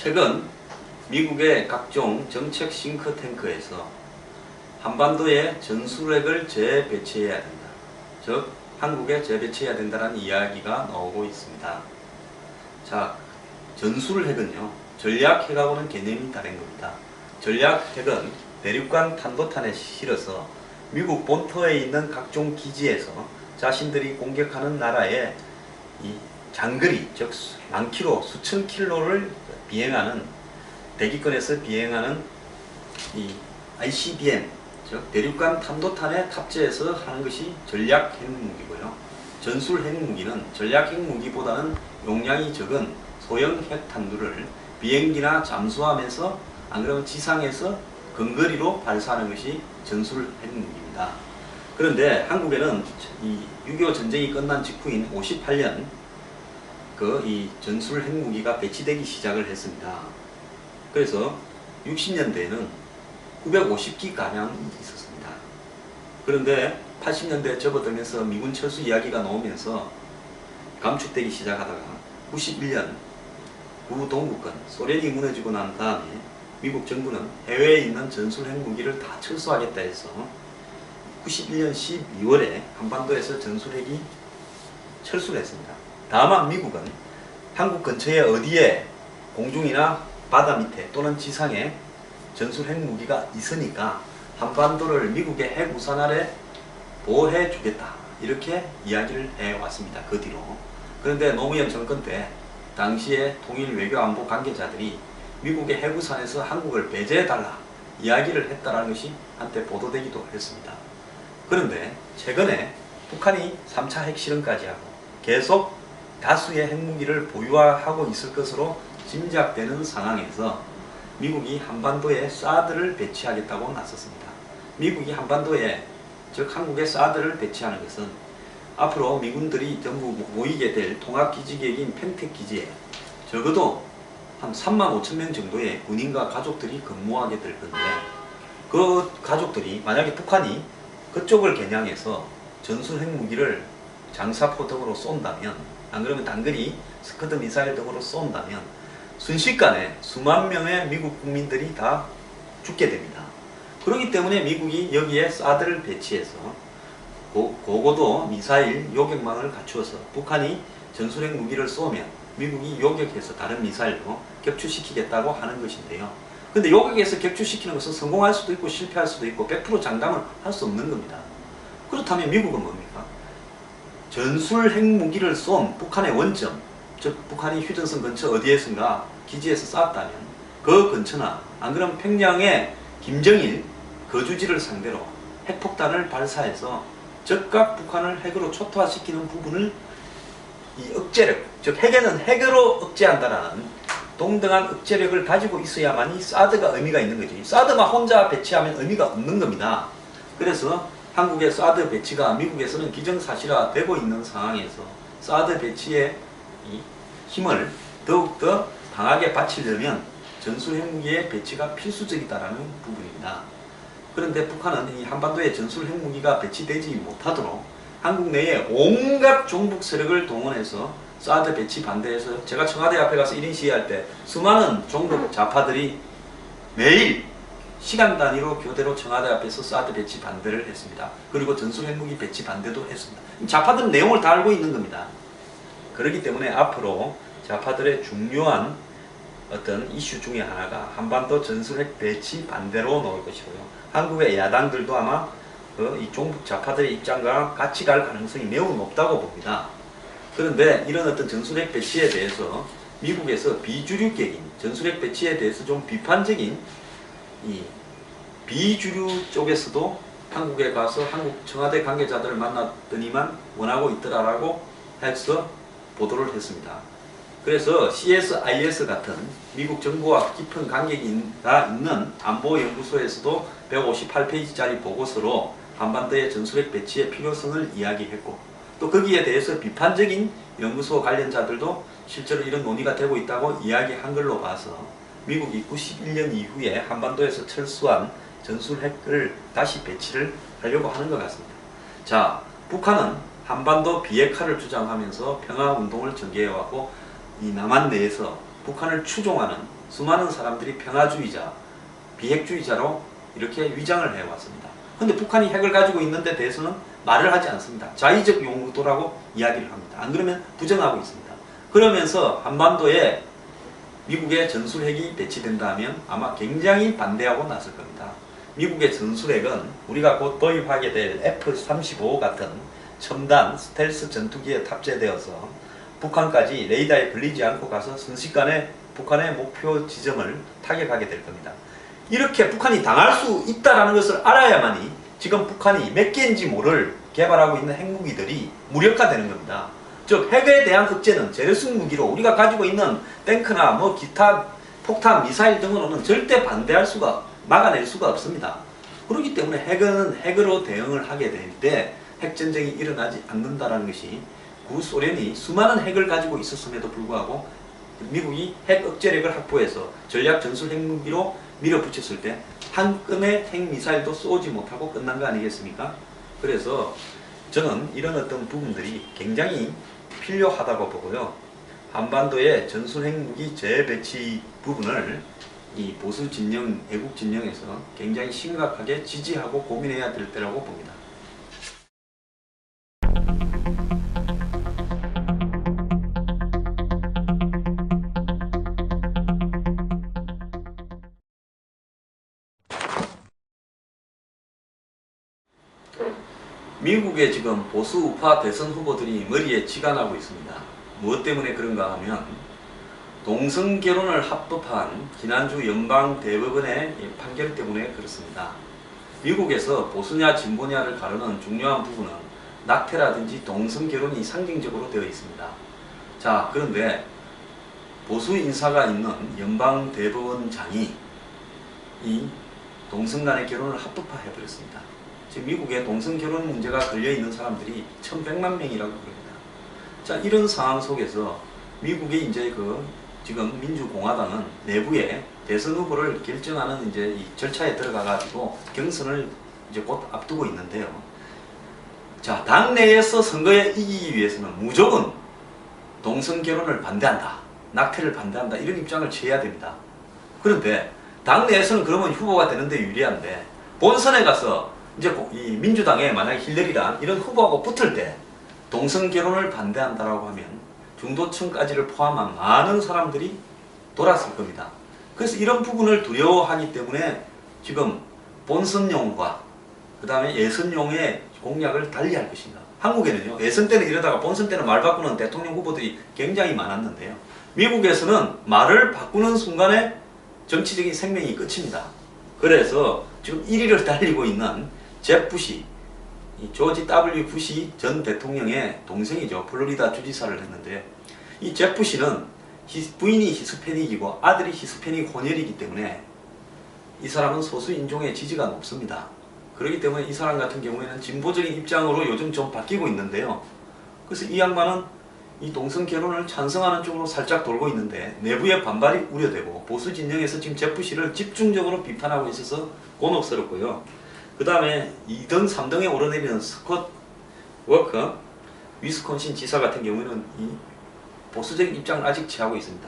최근 미국의 각종 정책 싱크탱크에서 한반도에 전술핵을 재배치해야 된다. 즉 한국에 재배치해야 된다는 이야기가 나오고 있습니다. 자, 전술핵은요, 전략핵하고는 개념이 다른 겁니다. 전략핵은 대륙간 탄도탄에 실어서 미국 본토에 있는 각종 기지에서 자신들이 공격하는 나라의 이 장거리, 즉 많기로 수천 킬로를 비행하는, 대기권에서 비행하는 이 ICBM, 즉 대륙간 탄도탄에 탑재해서 하는 것이 전략 핵무기고요. 전술 핵무기는 전략 핵무기보다는 용량이 적은 소형 핵탄두를 비행기나 잠수함에서, 안 그러면 지상에서 근거리로 발사하는 것이 전술 핵무기입니다. 그런데 한국에는 이 6.25 전쟁이 끝난 직후인 58년 이 전술 핵무기가 배치되기 시작을 했습니다. 그래서 60년대에는 950기 가량 있었습니다. 그런데 80년대에 접어들면서 미군 철수 이야기가 나오면서 감축되기 시작하다가 91년 구동구권 소련이 무너지고 난 다음에 미국 정부는 해외에 있는 전술 핵무기를 다 철수하겠다 해서 91년 12월에 한반도에서 전술핵이 철수를 했습니다. 다만 미국은 한국 근처에 어디에 공중이나 바다 밑에 또는 지상에 전술 핵무기가 있으니까 한반도를 미국의 핵우산 아래 보호해 주겠다, 이렇게 이야기를 해왔습니다. 그 뒤로. 그런데 노무현 정권 때 당시에 통일 외교 안보 관계자들이 미국의 핵우산에서 한국을 배제해달라 이야기를 했다는 것이 한때 보도되기도 했습니다. 그런데 최근에 북한이 3차 핵실험까지 하고 계속 다수의 핵무기를 보유하고 있을 것으로 짐작되는 상황에서 미국이 한반도에 사드를 배치하겠다고 나섰습니다. 미국이 한반도에, 즉 한국에 사드를 배치하는 것은 앞으로 미군들이 전부 모이게 될 통합기지계획인 펜텍기지에 적어도 한 35,000명 정도의 군인과 가족들이 근무하게 될 건데, 그 가족들이 만약에 북한이 그쪽을 겨냥해서 전술 핵무기를 장사포 등으로 쏜다면, 안 그러면 단거리 스커드 미사일 등으로 쏜다면 순식간에 수만 명의 미국 국민들이 다 죽게 됩니다. 그렇기 때문에 미국이 여기에 사드를 배치해서 고고도 미사일 요격망을 갖추어서 북한이 전술핵 무기를 쏘면 미국이 요격해서 다른 미사일로 격추시키겠다고 하는 것인데요. 근데 요격해서 격추시키는 것은 성공할 수도 있고 실패할 수도 있고 100% 장담을 할 수 없는 겁니다. 그렇다면 미국은 뭡니까? 전술 핵무기를 쏜 북한의 원점, 즉 북한이 휴전선 근처 어디에선가 기지에서 쐈다면 그 근처나, 안 그러면 평양의 김정일 거주지를 상대로 핵폭탄을 발사해서 즉각 북한을 핵으로 초토화시키는 부분을 이 억제력, 즉 핵에는 핵으로 억제한다라는 동등한 억제력을 가지고 있어야만이 사드가 의미가 있는 거지. 사드만 혼자 배치하면 의미가 없는 겁니다. 그래서 한국의 사드 배치가 미국에서는 기정사실화 되고 있는 상황에서 사드 배치의 이 힘을 더욱더 강하게 바치려면 전술 핵무기의 배치가 필수적이다라는 부분입니다. 그런데 북한은 이 한반도에 전술 핵무기가 배치되지 못하도록 한국 내에 온갖 종북 세력을 동원해서 사드 배치 반대해서, 제가 청와대 앞에 가서 1인 시위할 때 수많은 종북 좌파들이 매일 시간 단위로 교대로 청와대 앞에서 사드 배치 반대를 했습니다. 그리고 전술 핵무기 배치 반대도 했습니다. 좌파들은 내용을 다 알고 있는 겁니다. 그렇기 때문에 앞으로 좌파들의 중요한 어떤 이슈 중에 하나가 한반도 전술핵 배치 반대로 나올 것이고요. 한국의 야당들도 아마 이 종북 좌파들의 입장과 같이 갈 가능성이 매우 높다고 봅니다. 그런데 이런 어떤 전술핵 배치에 대해서 미국에서 비주류격인 전술핵 배치에 대해서 좀 비판적인 이 비주류 쪽에서도 한국에 가서 한국 청와대 관계자들을 만났더니만 원하고 있더라라고 해서 보도를 했습니다. 그래서 CSIS 같은 미국 정부와 깊은 관계가 있는 안보연구소에서도 158페이지짜리 보고서로 한반도의 전술핵 배치의 필요성을 이야기했고, 또 거기에 대해서 비판적인 연구소 관련자들도 실제로 이런 논의가 되고 있다고 이야기한 걸로 봐서 미국이 91년 이후에 한반도에서 철수한 전술핵을 다시 배치를 하려고 하는 것 같습니다. 자, 북한은 한반도 비핵화를 주장하면서 평화운동을 전개해왔고, 이 남한 내에서 북한을 추종하는 수많은 사람들이 평화주의자, 비핵주의자로 이렇게 위장을 해왔습니다. 근데 북한이 핵을 가지고 있는데 대해서는 말을 하지 않습니다. 자의적 용도라고 이야기를 합니다. 안 그러면 부정하고 있습니다. 그러면서 한반도에 미국의 전술핵이 배치된다면 아마 굉장히 반대하고 나설 겁니다. 미국의 전술핵은 우리가 곧 도입하게 될 F-35 같은 첨단 스텔스 전투기에 탑재되어서 북한까지 레이더에 걸리지 않고 가서 순식간에 북한의 목표 지점을 타격하게 될 겁니다. 이렇게 북한이 당할 수 있다는 것을 알아야만이 지금 북한이 몇 개인지 모를 개발하고 있는 핵무기들이 무력화되는 겁니다. 즉 핵에 대한 억제는 재래식 무기로 우리가 가지고 있는 탱크나 뭐 기타 폭탄, 미사일 등으로는 절대 반대할 수가, 막아낼 수가 없습니다. 그렇기 때문에 핵은 핵으로 대응을 하게 될 때 핵전쟁이 일어나지 않는다는 것이 구소련이 수많은 핵을 가지고 있었음에도 불구하고 미국이 핵 억제력을 확보해서 전략 전술 핵무기로 밀어붙였을 때 한 건의 핵미사일도 쏘지 못하고 끝난 거 아니겠습니까? 그래서 저는 이런 어떤 부분들이 굉장히 필요하다고 보고요. 한반도의 전술 핵무기 재배치 부분을 이 보수 진영, 애국 진영에서 굉장히 심각하게 지지하고 고민해야 될 때라고 봅니다. 미국의 지금 보수 우파 대선 후보들이 머리에 쥐가 나고 있습니다. 무엇 때문에 그런가 하면 동성 결혼을 합법한 지난주 연방대법원의 판결 때문에 그렇습니다. 미국에서 보수냐 진보냐를 가르는 중요한 부분은 낙태라든지 동성 결혼이 상징적으로 되어 있습니다. 자, 그런데 보수 인사가 있는 연방대법원장이 이 동성 간의 결혼을 합법화해버렸습니다. 지금 미국에 동성 결혼 문제가 걸려있는 사람들이 1100만 명이라고 그럽니다. 자, 이런 상황 속에서 미국의 이제 지금 민주공화당은 내부에 대선 후보를 결정하는 이제 이 절차에 들어가가지고 경선을 이제 곧 앞두고 있는데요. 자, 당내에서 선거에 이기기 위해서는 무조건 동성 결혼을 반대한다, 낙태를 반대한다, 이런 입장을 취해야 됩니다. 그런데 당내에서는 그러면 후보가 되는데 유리한데 본선에 가서 이제 이 민주당에 만약에 힐러리랑 이런 후보하고 붙을 때 동성 결혼을 반대한다라고 하면 중도층까지를 포함한 많은 사람들이 돌았을 겁니다. 그래서 이런 부분을 두려워하기 때문에 지금 본선용과 그 다음에 예선용의 공약을 달리할 것입니다. 한국에는요, 예선 때는 이러다가 본선 때는 말 바꾸는 대통령 후보들이 굉장히 많았는데요. 미국에서는 말을 바꾸는 순간에 정치적인 생명이 끝입니다. 그래서 지금 1위를 달리고 있는 잽 부시, 조지 W. 부시 전 대통령의 동생이죠. 플로리다 주지사를 했는데 이 잽 부시는 부인이 히스패닉이고 아들이 히스패닉 혼혈이기 때문에 이 사람은 소수 인종의 지지가 높습니다. 그렇기 때문에 이 사람 같은 경우에는 진보적인 입장으로 요즘 좀 바뀌고 있는데요. 그래서 이 양반은 이 동성 결혼을 찬성하는 쪽으로 살짝 돌고 있는데 내부의 반발이 우려되고 보수 진영에서 지금 잽 부시를 집중적으로 비판하고 있어서 곤혹스럽고요. 그 다음에 2등, 3등에 오르내리는 스콧 워커 위스콘신 지사 같은 경우에는 이 보수적인 입장을 아직 취하고 있습니다.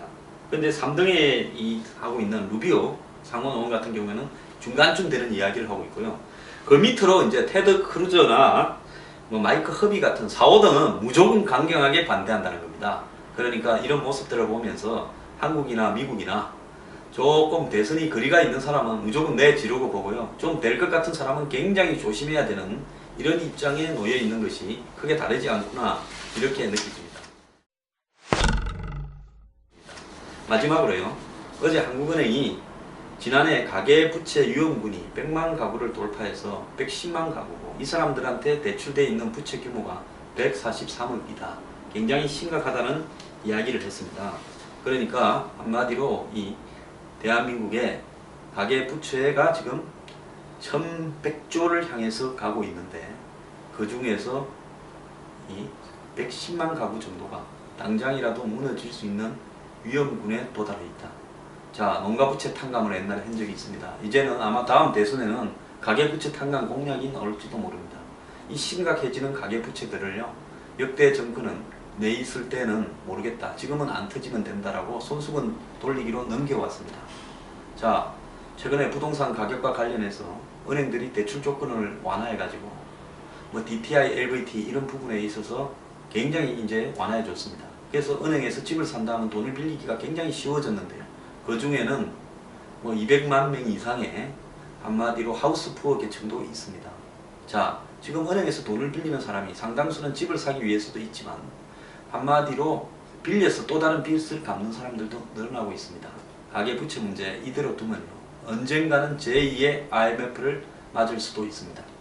그런데 3등에 하고 있는 루비오 상원 의원 같은 경우에는 중간쯤 되는 이야기를 하고 있고요. 그 밑으로 이제 테드 크루저나 마이크 허비 같은 4, 5등은 무조건 강경하게 반대한다는 겁니다. 그러니까 이런 모습들을 보면서 한국이나 미국이나 조금 대선이 거리가 있는 사람은 무조건 내지르고 보고요. 좀 될 것 같은 사람은 굉장히 조심해야 되는 이런 입장에 놓여 있는 것이 크게 다르지 않구나, 이렇게 느껴집니다. 마지막으로요. 어제 한국은행이 지난해 가계부채 유형분이 100만 가구를 돌파해서 110만 가구고 이 사람들한테 대출되어 있는 부채 규모가 143억이다. 굉장히 심각하다는 이야기를 했습니다. 그러니까 한마디로 이 대한민국의 가계부채가 지금 1100조를 향해서 가고 있는데 그 중에서 이 110만 가구 정도가 당장이라도 무너질 수 있는 위험군에 도달해 있다. 자, 농가부채 탕감을 옛날에 한 적이 있습니다. 이제는 아마 다음 대선에는 가계부채 탕감 공약이 나올지도 모릅니다. 이 심각해지는 가계부채들을요, 역대 정권은 내 있을 때는 모르겠다. 지금은 안 터지면 된다라고 손수건 돌리기로 넘겨왔습니다. 자, 최근에 부동산 가격과 관련해서 은행들이 대출 조건을 완화해가지고 뭐 DTI, LVT 이런 부분에 있어서 굉장히 이제 완화해줬습니다. 그래서 은행에서 집을 산다면 돈을 빌리기가 굉장히 쉬워졌는데요. 그 중에는 뭐 200만 명 이상의 한마디로 하우스푸어 계층도 있습니다. 자, 지금 은행에서 돈을 빌리는 사람이 상당수는 집을 사기 위해서도 있지만 한마디로 빌려서 또 다른 빚을 갚는 사람들도 늘어나고 있습니다. 가계부채 문제 이대로 두면요, 언젠가는 제2의 IMF를 맞을 수도 있습니다.